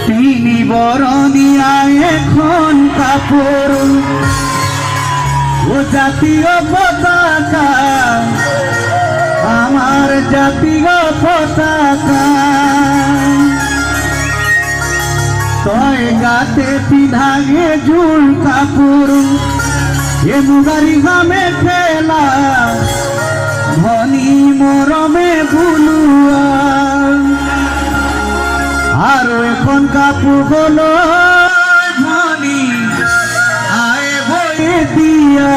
তিনি বরণিয়া এখন কাপড় ও জাতীয় পতাকা আমার জাতীয় পতাকা তয় গাতে পিধাগে জুল কাপড় এ মুগারি গামে খেলা ধনী মরমে বুলুয়া আর এখন কাপড় হলো ধনী আয় বয়ে দিয়া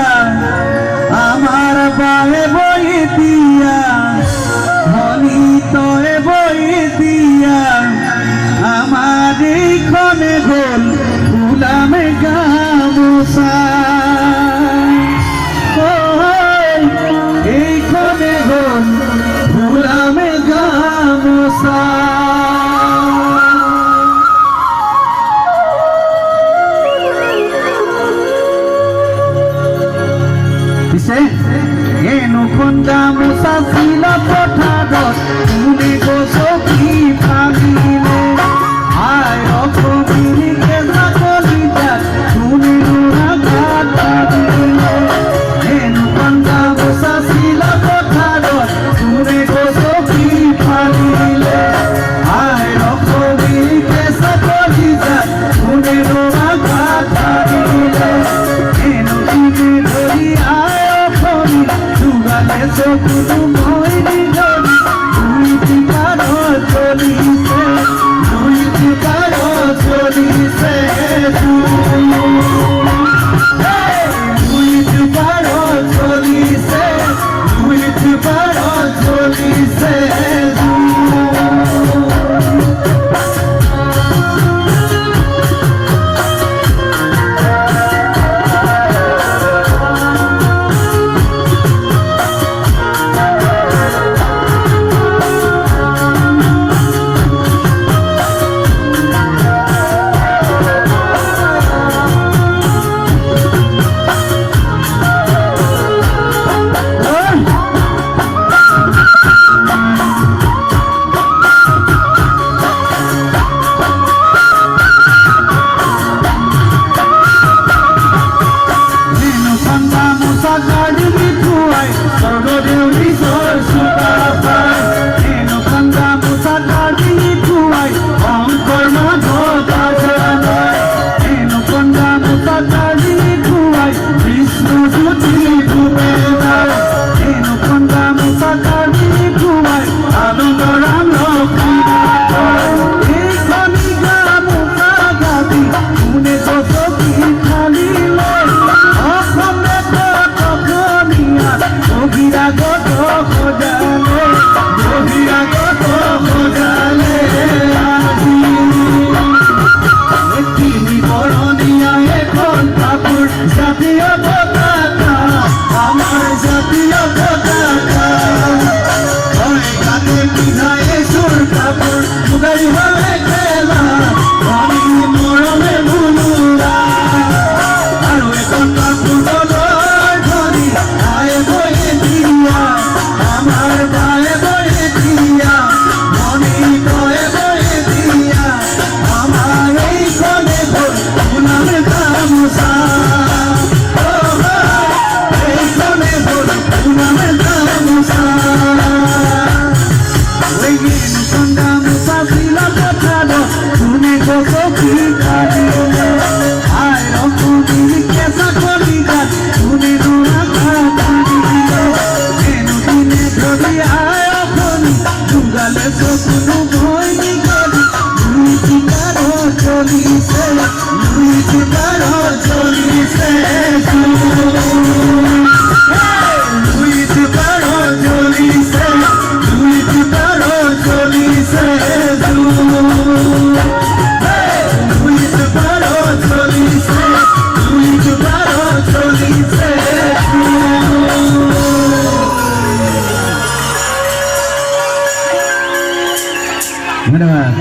আমার বায়ে বয়ে দিয়া ধনী তয়ে বয়ে দিয়া আমার এইখানে গোল ফুলামে গামোসা এইখানে গোল ফুলামে গামোসা এনুখন গামোচা ছিল পথাৰত কোনে গছকি ভাঙিলে আই অসমীৰ কেঁচা কলিজাত কোনে ৰুণাঘাত ভাঙিলে এনুখন গামোচা ছিল পথাৰত কোনে গছকি ভাঙিলে আই অসমীৰ কেঁচা কলিজাত কোনে ৰুণাঘাত ভাঙিলে এনুখিনি ধৰি চকুটো মই নিজৰি দুই টিকাৰ চলিছে দুই টিকাৰ চলিছে দুই টিকাৰ চলিছে দুই টিকাৰ চলিছে জাতীয় পতাকা আমার জাতীয় পতাকা গাতে পিধায়ে সুর কাপড় মুগারি ভাবে খেলা আমি মরমে ভুলুরা আর এখন কাপড় হলো ধনী আয় বয়ে দিয়া আমার বায়ে বয়ে দিয়া মনি কয়ে বয়ে দিয়া আমার এইখানে ফুলামে গামোচা ধন্যবাদ।